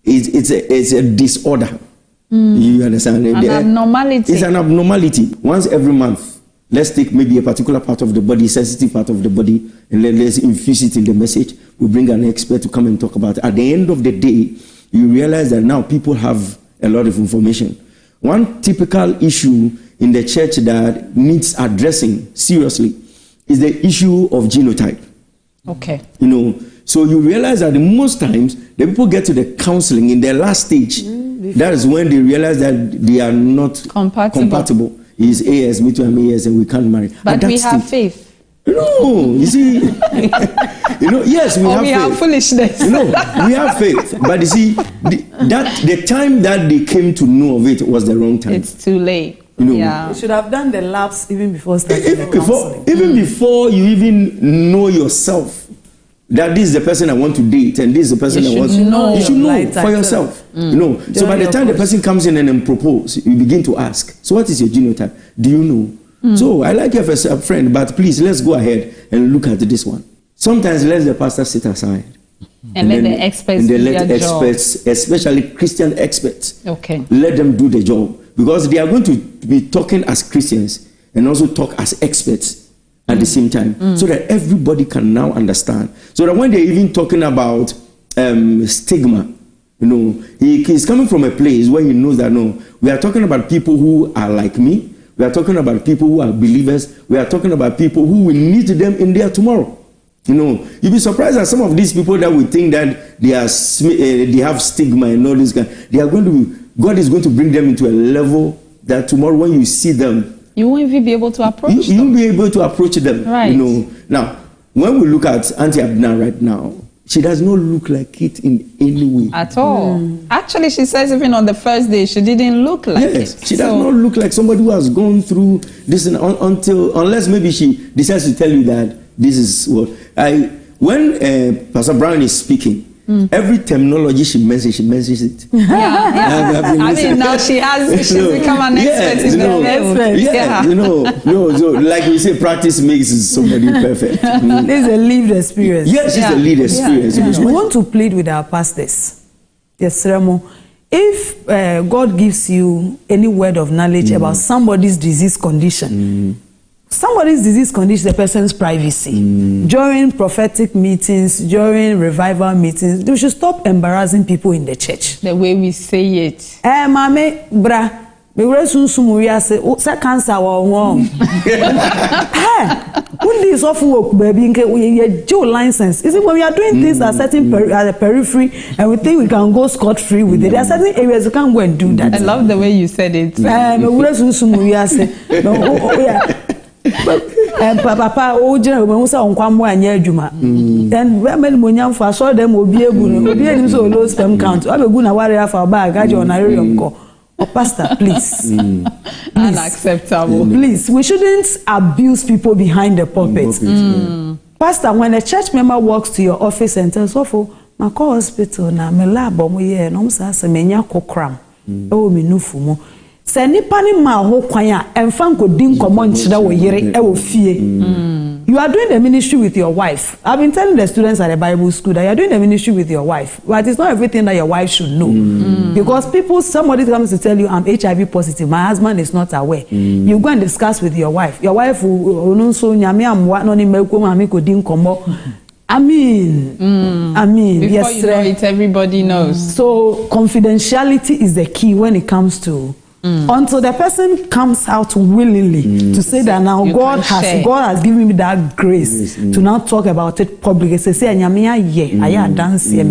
it's a disorder. You understand? An abnormality. It's an abnormality. Once every month, let's take maybe a particular part of the body, sensitive part of the body, and let's infuse it in the message. We bring an expert to come and talk about it. At the end of the day, you realize that now people have a lot of information. One typical issue in the church that needs addressing seriously is the issue of genotype. Okay. So you realize that most times the people get to the counseling in their last stage. That is when they realize that they are not compatible. He's AS, me too, I'm AS, and we can't marry. But we have faith. No, you see, yes, we have faith. Have foolishness. We have faith. But you see, the time that they came to know of it was the wrong time. It's too late. You should have done the labs even before starting the counseling. Even before you even know yourself that this is the person I want to date and this is the person I want to know. You should know for yourself. So by the time the person comes in and then propose, you begin to ask, so what is your genotype? Do you know? So I like you as a friend, but please let's go ahead and look at this one. Sometimes let the pastor sit aside. And let the experts do their job. Especially Christian experts, let them do the job. Because they are going to be talking as Christians and also talk as experts at the same time, so that everybody can now understand. So that when they're even talking about stigma, he's coming from a place where he knows that, we are talking about people who are like me. We are talking about people who are believers. We are talking about people who will need them in there tomorrow. You'll be surprised at some of these people that we think that they have stigma and all this kind. God is going to bring them into a level that tomorrow when you see them, you won't even be able to approach them. You'll be able to approach them. Right. Now, when we look at Auntie Abna right now, she does not look like it in any way. At all. Actually, she says even on the first day, she didn't look like it. She does not look like somebody who has gone through this unless maybe she decides to tell you that this is what when Pastor Brown is speaking, every terminology she mentions it. Now she's become an expert in the so like we say, practice makes somebody perfect. This is a lived experience. Yes, it's a lived experience. We want to plead with our pastors. Yes, Remo. If God gives you any word of knowledge about somebody's disease condition, the person's privacy. During prophetic meetings, during revival meetings, we should stop embarrassing people in the church. The way we say it. Mame, bra, we were soon say, cancer or this off work, baby, we Joe license. Is it when we are doing things at certain at the periphery and we think we can go scot-free with it? There are certain areas you can't go and do that. I love the way you said it. Papa, general, say on kwambo anya adwuma. Then when monyam fa so dem obi egu so low sperm count. Abegu na warrior for bag aje onarium ko. Pastor, please. Unacceptable. Please, we shouldn't abuse people behind the pulpit. Pastor, when a church member walks to your office and tells, my hospital na me lab omo ye no msa se menya kokram. O me nufu mo. Se nipa ni ma ho kwan a emfa nkodi nkomo nkyere wo yere e wo fie. You are doing the ministry with your wife. I've been telling the students at the Bible school that you are doing the ministry with your wife, but it's not everything that your wife should know. Because somebody comes to tell you, I'm HIV positive, my husband is not aware. You go and discuss with your wife. Your wife will I mean, before yes, you know it, everybody knows. So confidentiality is the key when it comes to until the person comes out willingly to say that now God has given me that grace to now talk about it publicly. Say, I dance here,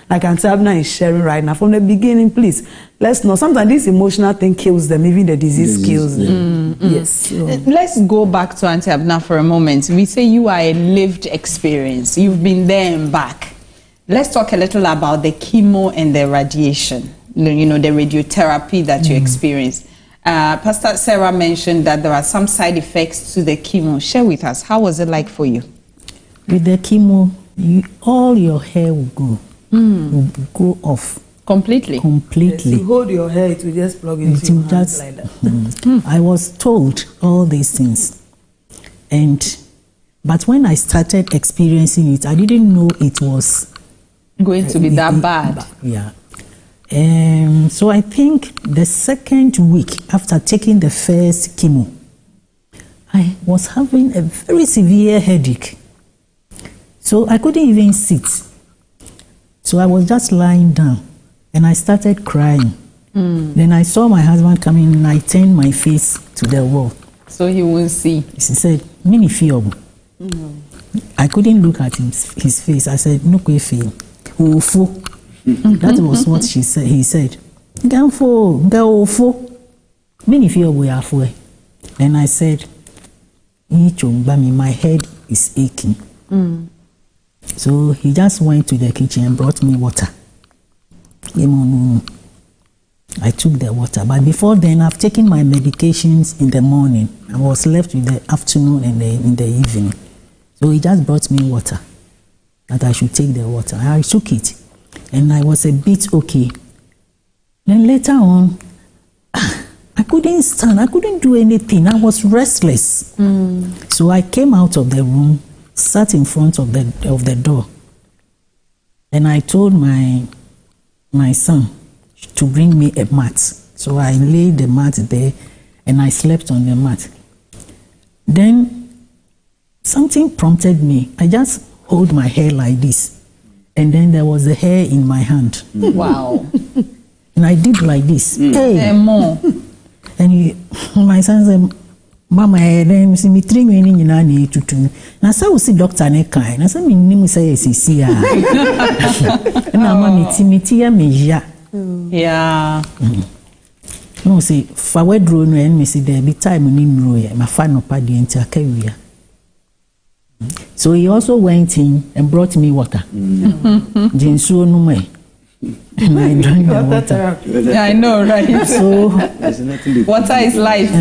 like Antabna is sharing right now. From the beginning, please, let's know. Sometimes this emotional thing kills them, even the disease kills them. Yes. So. Let's go back to Auntie Abna for a moment. We say you are a lived experience. You've been there and back. Let's talk a little about the chemo and the radiation. You know, the radiotherapy that you experienced. Pastor Sarah mentioned that there are some side effects to the chemo. Share with us, how was it like for you? With the chemo, all your hair will go off. Completely? Completely. Yes, you hold your hair, it will just plug into your hands like that. I was told all these things. But when I started experiencing it, I didn't know it was going to be that bad. Yeah. So I think the second week after taking the first chemo, I was having a very severe headache. So I couldn't even sit. So I was just lying down and I started crying. Then I saw my husband coming and I turned my face to the wall. So he won't see. He said, Mini fiobo. I couldn't look at his face. I said, no kwe feel. Ufo. That was what she said. He said, "Go many feel we are for." And I said, "My head is aching." So he just went to the kitchen and brought me water. I took the water, but before then, I've taken my medications in the morning. I was left with the afternoon and in the evening. So he just brought me water, that I should take the water. I took it. And I was a bit okay. Then later on, I couldn't stand. I couldn't do anything. I was restless. So I came out of the room, sat in front of the door, and I told my son to bring me a mat. So I laid the mat there, and I slept on the mat. Then something prompted me. I just hold my hair like this. And then there was a hair in my hand. Wow. And I did like this. Hey. More. And my son said, Mama, then see me three minutes in an to. Now, so we see Doctor Nekai. Now, so me name say CC. And now, Mammy Timothy, me yeah. No, see, forward drone and me see there be time in row. My final party into a career. So he also went in and brought me water. Jinsu no way. And I drank the water. Yeah, I know, right? So water is life.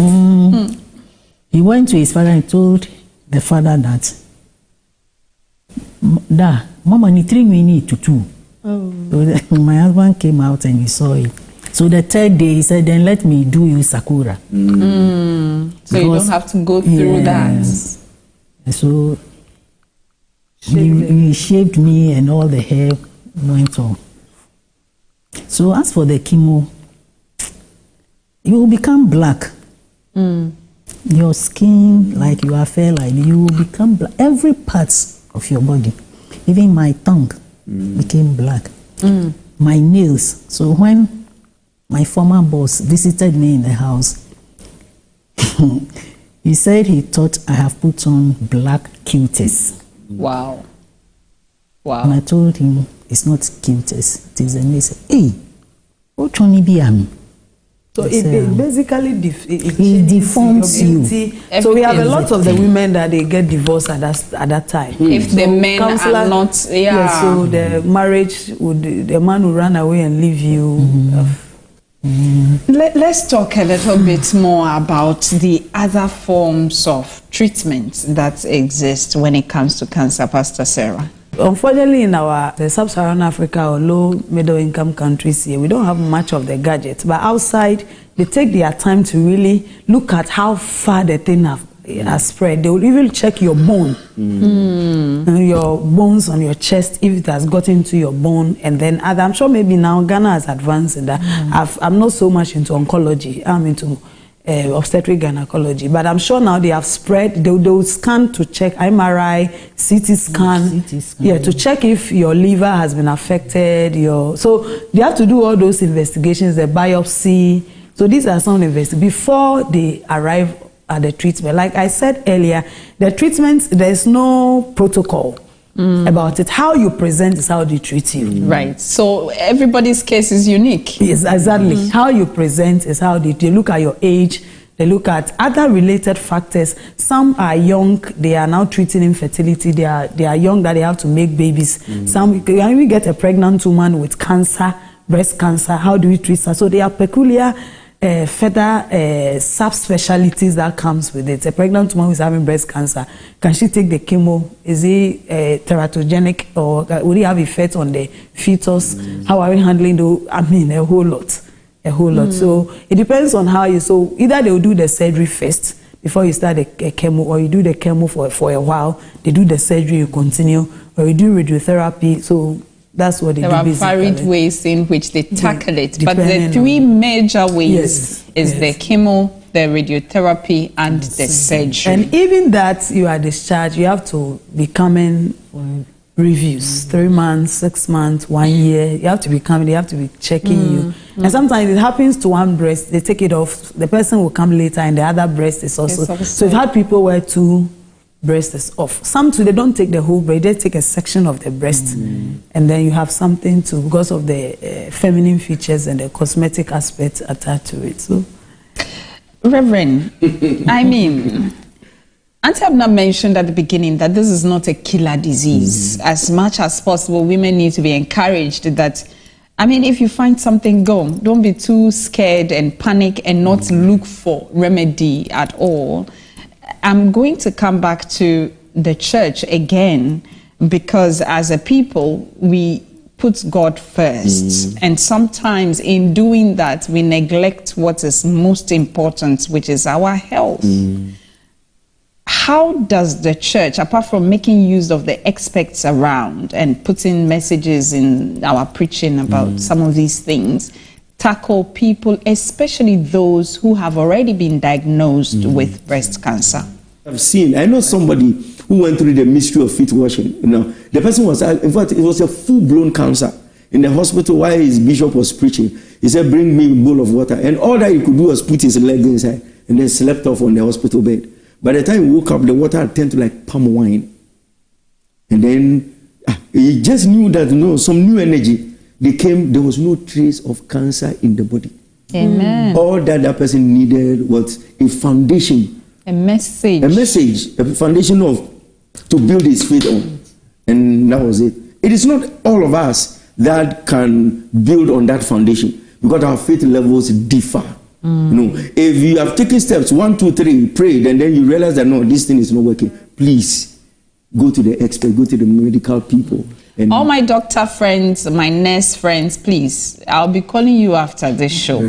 He went to his father and told the father that Mama ni 3 minutes to 2. So my husband came out and he saw it. So the third day he said, then let me do you sakura. So you don't have to go through that. So he shaved me and all the hair went off. So as for the chemo, you will become black. Your skin, like you are fair, like you will become black. Every part of your body, even my tongue became black. My nails. So when my former boss visited me in the house, he said he thought I have put on black cuties. Wow. Wow. And I told him it's not cuties. It is a nail. Hey, what one be So it basically it deforms you. So we have a lot of the women that they get divorced at that time. If the men are not, so the marriage would, the man will run away and leave you. Let's talk a little bit more about the other forms of treatment that exist when it comes to cancer, Pastor Sarah. Unfortunately, in the sub-Saharan Africa or low middle income countries here, we don't have much of the gadgets. But outside, they take their time to really look at how far the thing has spread, they will even check your bone, your bones on your chest, if it has gotten to your bone. And then I'm sure maybe now Ghana has advanced in that. I'm not so much into oncology. I'm into obstetric gynecology, but I'm sure now they have spread. They will scan to check MRI, CT scan, to check if your liver has been affected. So they have to do all those investigations, the biopsy. So these are some investigations before they arrive at the treatment. Like I said earlier, the treatment, there's no protocol about it. How you present is how they treat you. Right. So everybody's case is unique. Yes, exactly. How you present is how they look at your age. They look at other related factors. Some are young. They are now treating infertility. They are young that they have to make babies. Some, when we get a pregnant woman with cancer, breast cancer, how do we treat her? So they are peculiar further subspecialties that comes with it. A pregnant woman who is having breast cancer, can she take the chemo? Is it teratogenic, or will it have effect on the fetus? How are we handling a whole lot. So it depends on how you. So either they will do the surgery first before you start the chemo, or you do the chemo for a while. They do the surgery, you continue, or you do radiotherapy. So that's what they do. There are varied ways in which they tackle it, but the three major ways is the chemo, the radiotherapy, and the surgery. And even that you are discharged, you have to be coming reviews, 3 months, 6 months, 1 year. You have to be coming, they have to be checking you. And sometimes it happens to one breast, they take it off, the person will come later and the other breast is also. So we've had people where 2 breast is off. Some too, they don't take the whole breast, they take a section of the breast, and then you have something to, because of the feminine features and the cosmetic aspects attached to it. So, Reverend, I mean, Auntie Abna mentioned at the beginning that this is not a killer disease. As much as possible, women need to be encouraged that, I mean, if you find something, don't be too scared and panic and not look for remedy at all. I'm going to come back to the church again, because as a people, we put God first. And sometimes in doing that, we neglect what is most important, which is our health. How does the church, apart from making use of the experts around and putting messages in our preaching about some of these things, tackle people, especially those who have already been diagnosed with breast cancer? I know somebody who went through the mystery of feet washing. You know, the person was, in fact, it was a full-blown cancer. In the hospital, while his bishop was preaching, he said, "Bring me a bowl of water." And all that he could do was put his leg inside and then slept off on the hospital bed. By the time he woke up, the water had turned to like palm wine. And then he just knew that, some new energy. There was no trace of cancer in the body. Amen. All that person needed was a foundation. A message, a foundation to build his faith on. And that was it. It is not all of us that can build on that foundation, because our faith levels differ. If you have taken steps 1, 2, 3, prayed, and then you realize that no, this thing is not working, please go to the expert, go to the medical people. And all my doctor friends, my nurse friends, please, I'll be calling you after this show.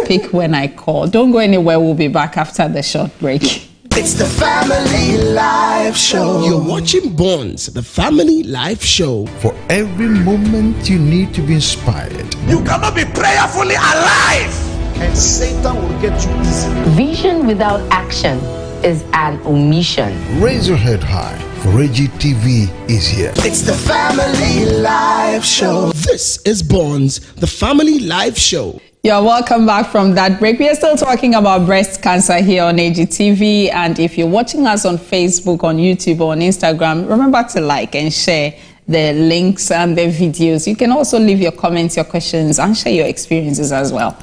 Pick when I call. Don't go anywhere. We'll be back after the short break. It's the Family Life Show. You're watching Bonds, the Family Life Show. For every moment you need to be inspired. You cannot be prayerfully alive, and Satan will get you easy. Vision without action is an omission. Raise your head high, for AGTV is here. It's the Family Life Show. This is Bonds, the Family Life Show. You're welcome back from that break. We are still talking about breast cancer here on AGTV. And if you're watching us on Facebook, on YouTube, or on Instagram, remember to like and share the links and the videos. You can also leave your comments, your questions, and share your experiences as well.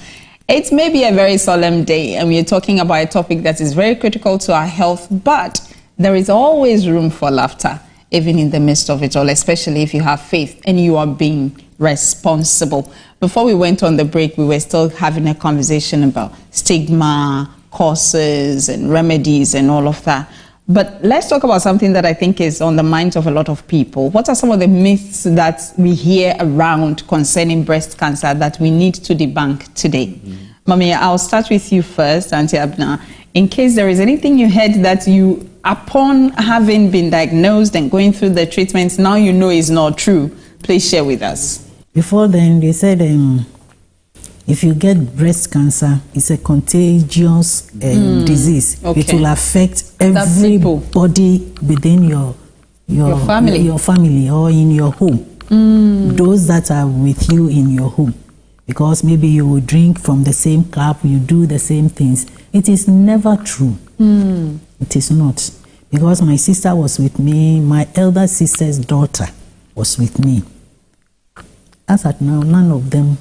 It may be a very solemn day, and we're talking about a topic that is very critical to our health, but there is always room for laughter, even in the midst of it all, especially if you have faith and you are being responsible. Before we went on the break, we were still having a conversation about stigma, causes, and remedies, and all of that. But let's talk about something that I think is on the minds of a lot of people. What are some of the myths that we hear around concerning breast cancer that we need to debunk today? Mami, I'll start with you first, Auntie Abna. In case there is anything you heard that you, upon having been diagnosed and going through the treatments, now you know is not true, please share with us. Before then, they said if you get breast cancer, it's a contagious disease. Okay. It will affect everybody within your family or in your home. Those that are with you in your home. Because maybe you will drink from the same cup, you do the same things. It is never true. It is not. Because my sister was with me, my elder sister's daughter was with me. As at now, none of them.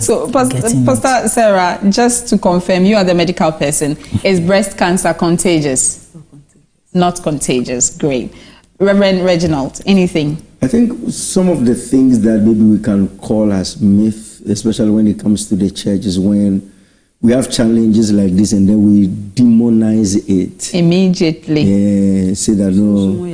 So, Pastor Sarah, just to confirm, you are the medical person. Is breast cancer contagious? Not contagious. Great. Reverend Reginald, anything? I think some of the things that maybe we can call as myth, especially when it comes to the church, is when we have challenges like this and then we demonize it immediately. Say that no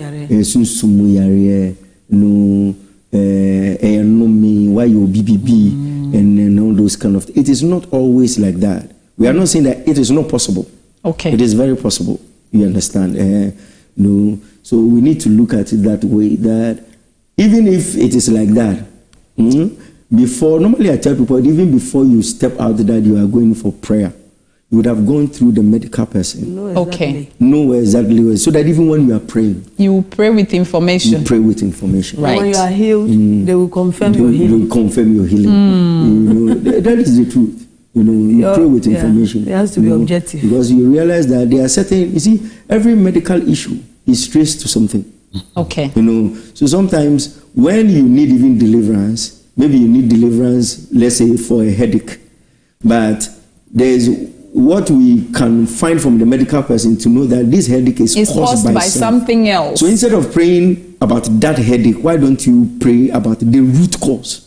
me, why you BBB, and all those kind of things. It is not always like that. We are not saying that it is not possible. Okay. It is very possible. You understand? No. So we need to look at it that way, that even if it is like that, before, normally I tell people, even before you step out that you are going for prayer, you would have gone through the medical person. Okay. Know exactly where, so that even when you are praying, you pray with information. You pray with information. Right. When you are healed, they will confirm your healing. They will confirm your healing. You know, that is the truth. You know, you pray with information. It has to be objective. Because you realize that there are certain, you see, every medical issue is traced to something. Okay. You know, so sometimes when you need even deliverance, maybe you need deliverance, let's say for a headache, but there's what we can find from the medical person to know that this headache is caused by something else. So instead of praying about that headache, why don't you pray about the root cause?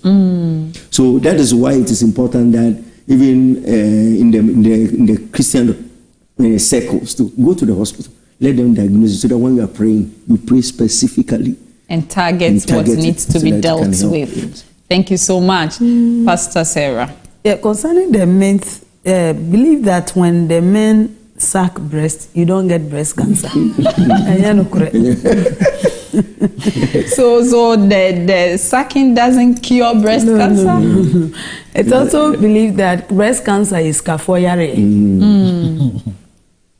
So that is why it is important that even in the Christian circles to go to the hospital, let them diagnose it, so that when you are praying, you pray specifically and target what needs to be dealt with. Yes. Thank you so much, Pastor Sarah. Yeah, concerning the myth, believe that when the men suck breast, you don't get breast cancer. So the sucking doesn't cure breast cancer? No. It's also believed that breast cancer is kafoyare.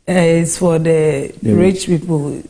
It's for the rich people.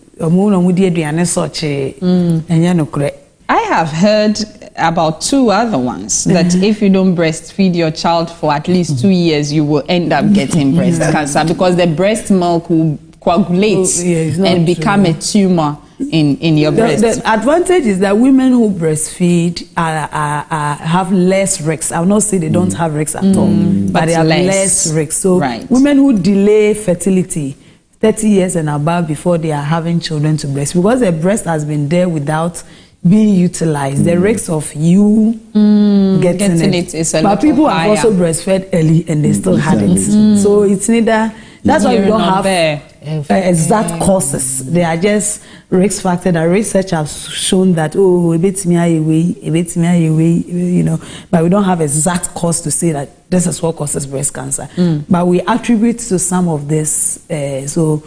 I have heard about 2 other ones that if you don't breastfeed your child for at least 2 years, you will end up getting breast cancer because the breast milk will coagulate and become a tumor in your breast. The advantage is that women who breastfeed have less risks. I will not say they don't have risks at all, but they have less risks. So women who delay fertility 30 years and above before they are having children to breast, because the breast has been there without being utilized, the risks of you getting it is a lot. But people have also breastfed early and they still had it. So it's neither. That's why we don't have exact causes. They are just risk factors. The research has shown that a bit me away, you know, but we don't have exact cause to say that this is what causes breast cancer. But we attribute to some of this, so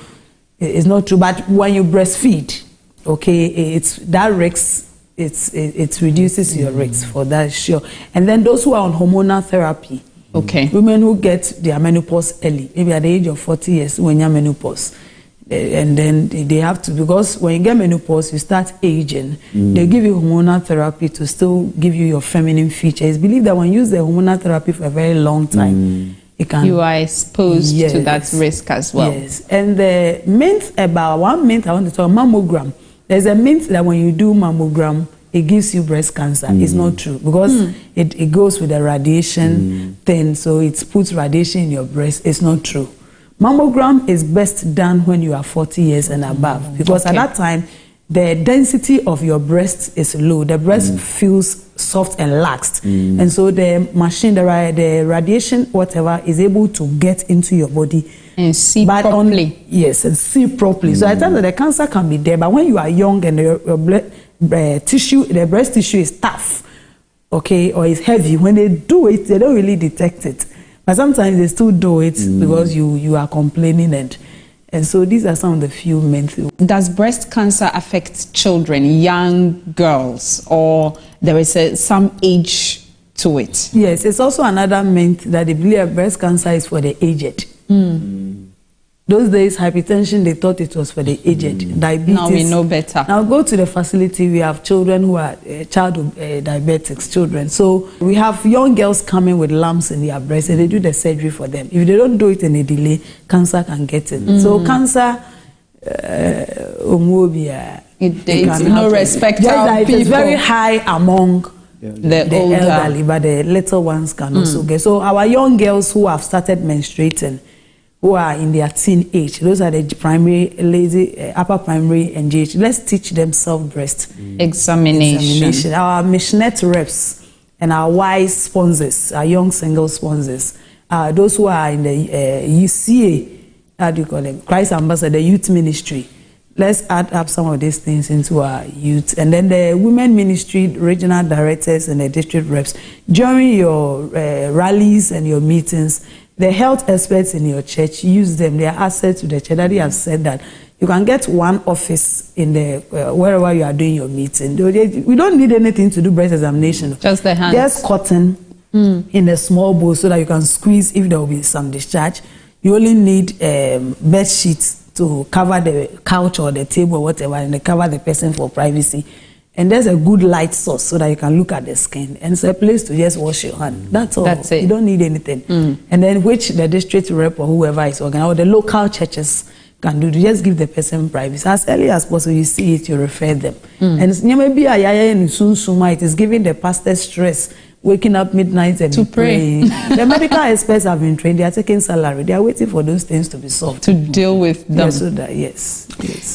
it's not true. But when you breastfeed, okay, it's that risk. It reduces your risks for that, sure. And then those who are on hormonal therapy, okay, women who get their menopause early, maybe at the age of 40 years when you're menopause, and then they have to, because when you get menopause, you start aging. They give you hormonal therapy to still give you your feminine features. It's believed that when you use the hormonal therapy for a very long time, you are exposed to that risk as well. Yes, and the myth about I want to talk mammogram. There's a myth that when you do mammogram, it gives you breast cancer. It's not true, because it goes with the radiation thing, so it puts radiation in your breast. It's not true. Mammogram is best done when you are 40 years and above, because at that time, the density of your breast is low. The breast feels soft and laxed. And so the machine, the radiation, whatever, is able to get into your body and see properly. And see properly. So I tell that the cancer can be there, but when you are young and your tissue, the breast tissue is tough, okay, or is heavy, when they do it, they don't really detect it. But sometimes they still do it because you are complaining, and so these are some of the few main things. Does breast cancer affect children, young girls, or there is some age to it? Yes, it's also another myth that they believe breast cancer is for the aged. Those days, hypertension, they thought it was for the aged. Diabetes. Now we know better. Now go to the facility, we have children who are childhood diabetics, children. So we have young girls coming with lumps in their breast and they do the surgery for them. If they don't do it in a delay, cancer can get it. So cancer, it's no respect of people. It's very high among the elderly, but the little ones can also get. So our young girls who have started menstruating, who are in their teen age, those are the primary, upper primary and GH. Let's teach them self-breast examination. Our missionette reps and our wise sponsors, our young single sponsors, those who are in the UCA, how do you call them? Christ Ambassador Youth Ministry. Let's add up some of these things into our youth. And then the women ministry, regional directors and the district reps. During your rallies and your meetings, the health experts in your church, use them. They are assets to the church. Daddy have said that you can get one office in the wherever you are doing your meeting. We don't need anything to do breast examination. Just the hands. Just cotton in a small bowl so that you can squeeze if there will be some discharge. You only need bed sheets to cover the couch or the table or whatever, and they cover the person for privacy. And there's a good light source so that you can look at the skin. And it's a place to just wash your hand. That's all. That's it. You don't need anything. And then which the district rep or whoever is organized, or the local churches can do to just give the person privacy. As early as possible, you see it, you refer them. And it's maybe it is giving the pastor stress, waking up midnight and to pray. The medical experts have been trained. They are taking salary. They are waiting for those things to be solved. To deal with them. Yes, so that, yes.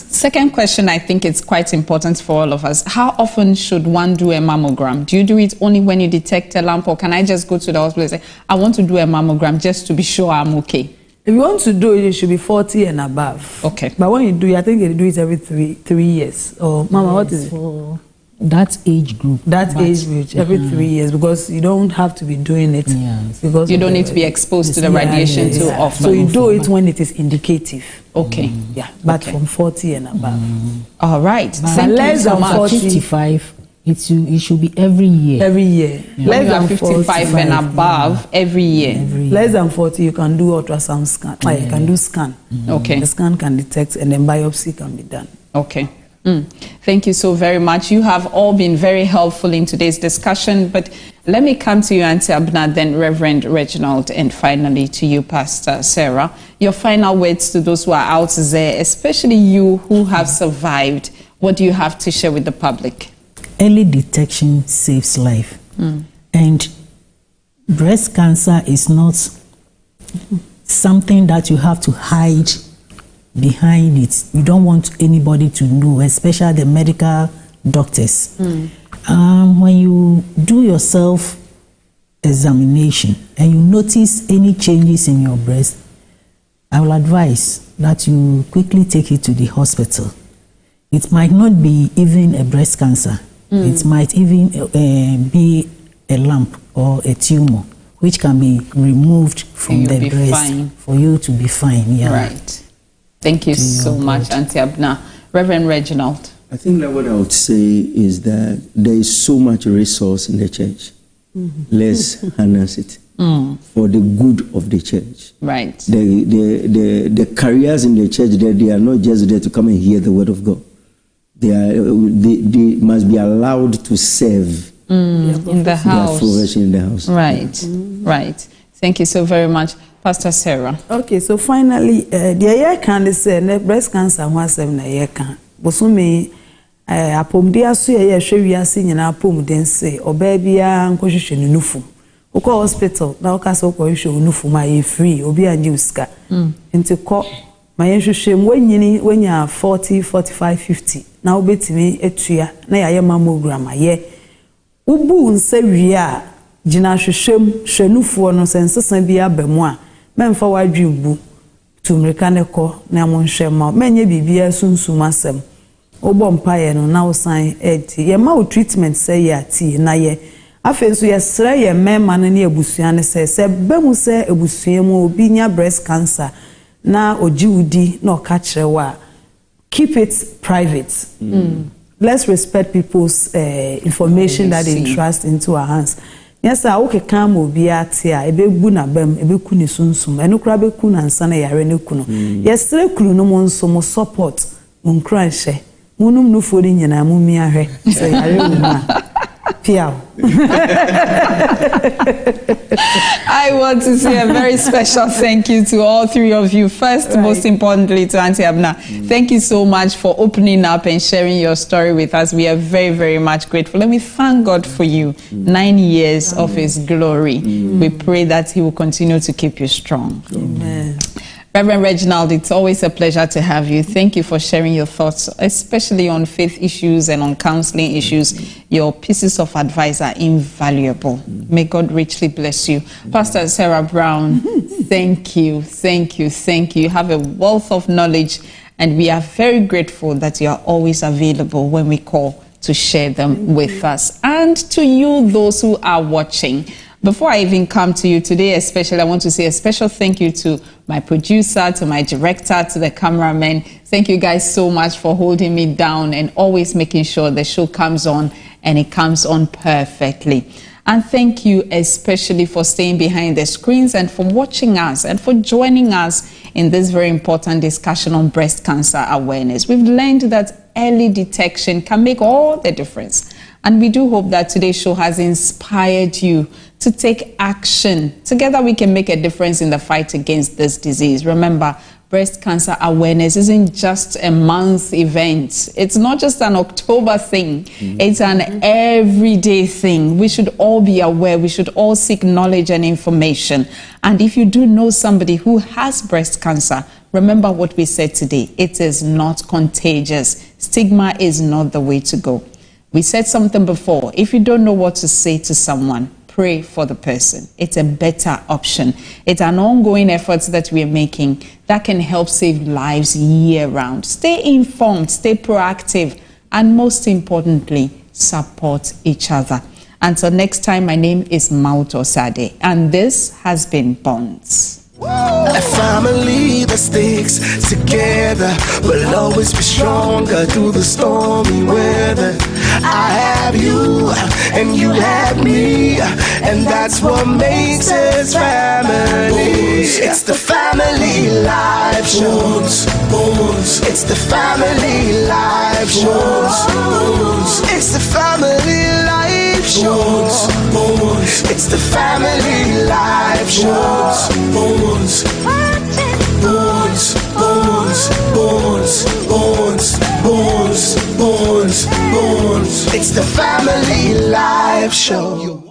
Second question, I think it's quite important for all of us. How often should one do a mammogram? Do you do it only when you detect a lump, or can I just go to the hospital and say, I want to do a mammogram just to be sure I'm okay? If you want to do it, you should be 40 and above. Okay. But when you do it, I think you do it every three years. Or, Mama, what is it? For that age group. That age group, every 3 years, because you don't have to be doing it. Yes. Because you don't need to be exposed to the radiation too often. So you do it when it is indicative. Okay. Yeah, but from 40 and above. All right. But less than 40, 55, it should be every year. Every year. Yeah. Less than 55 and above, every year. Less than 40, you can do ultrasound scan. You can do scan. Okay. The scan can detect, and then biopsy can be done. Okay. Thank you so very much. You have all been very helpful in today's discussion, but let me come to you, Auntie Abna, then Reverend Reginald, and finally to you, Pastor Sarah. Your final words to those who are out there, especially you who have survived. What do you have to share with the public? Early detection saves life. And breast cancer is not something that you have to hide behind it. You don't want anybody to know, especially the medical doctors. When you do your self examination and you notice any changes in your breast, I will advise that you quickly take it to the hospital. It might not be even a breast cancer. It might even be a lump or a tumor, which can be removed from the breast for you to be fine. Yeah. Right. Thank you so much, Auntie Abna. Reverend Reginald. I think that what I would say is that there is so much resource in the church. Let's harness it for the good of the church. Right. The careers in the church, they are not just there to come and hear the word of God. They must be allowed to serve in the house. In the house. Right. Right. Thank you so very much. Pastor Sarah. Okay, so finally, the year can say breast cancer was 7 year can. Bosumi apomdia so ye hwe wiase nyina apomden say obabia nkohwehwe nufu. Oko hospital na oka so kohwehwe nufu ma ye free obi anje uska. Nti ko ma ye hwehwe mwanyini wanya 40, 45, 50. Na obetimi etua na ya mammogram aye. Ubu nse wie a gina hwehwem hwenufuo no sensesa bia bamu a memfa wadwimbu tumrika ne ko na monhwema menye bibia sunsum asem obom paye no na wosan eti ye ma treatment say ya ti na ye Afen so yesra ye mema no ne abusua ne se bemu se abusua mu obi nya breast cancer na ojiudi na okakire wa keep it private. Let's respect people's information that they entrust into our hands. Yes, I okay come obi atia ebebu na bem ebeku ni sunsum enukra beku na nsa na yare ne kuno. Yesra kunu no mo nso mo support mo nkran hye. Munum no fori nyina mu mi ahwe. So yare wo ma. Piao. I want to say a very special thank you to all three of you. First, most importantly, to Auntie Abna. Thank you so much for opening up and sharing your story with us. We are very, very much grateful. And we thank God for you. 9 years of His glory. We pray that He will continue to keep you strong. Amen. Reverend Reginald, it's always a pleasure to have you. Thank you for sharing your thoughts, especially on faith issues and on counseling issues. Your pieces of advice are invaluable. May God richly bless you. Pastor Sarah Brown, thank you, thank you, thank you. You have a wealth of knowledge, and we are very grateful that you are always available when we call to share them with us. And to you, those who are watching, before I even come to you today, especially, I want to say a special thank you to my producer, to my director, to the cameraman. Thank you guys so much for holding me down and always making sure the show comes on and it comes on perfectly. And thank you especially for staying behind the screens and for watching us and for joining us in this very important discussion on breast cancer awareness. We've learned that early detection can make all the difference. And we do hope that today's show has inspired you to take action. Together we can make a difference in the fight against this disease. Remember, breast cancer awareness isn't just a month event. It's not just an October thing. It's an everyday thing. We should all be aware. We should all seek knowledge and information. And if you do know somebody who has breast cancer, remember what we said today. It is not contagious. Stigma is not the way to go. We said something before. If you don't know what to say to someone, pray for the person. It's a better option. It's an ongoing effort that we are making that can help save lives year round. Stay informed, stay proactive, and most importantly, support each other. Until next time, my name is Mawutor Seade, and this has been Bonds. A family that sticks together will always be stronger through the stormy weather. I have you and you have me, and that's what makes us family. It's the family life show. It's the family life show. It's the family life show. It's the family life show. Bonds, bonds, bonds, bonds, bonds, bonds, bonds, bonds. It's the family life show.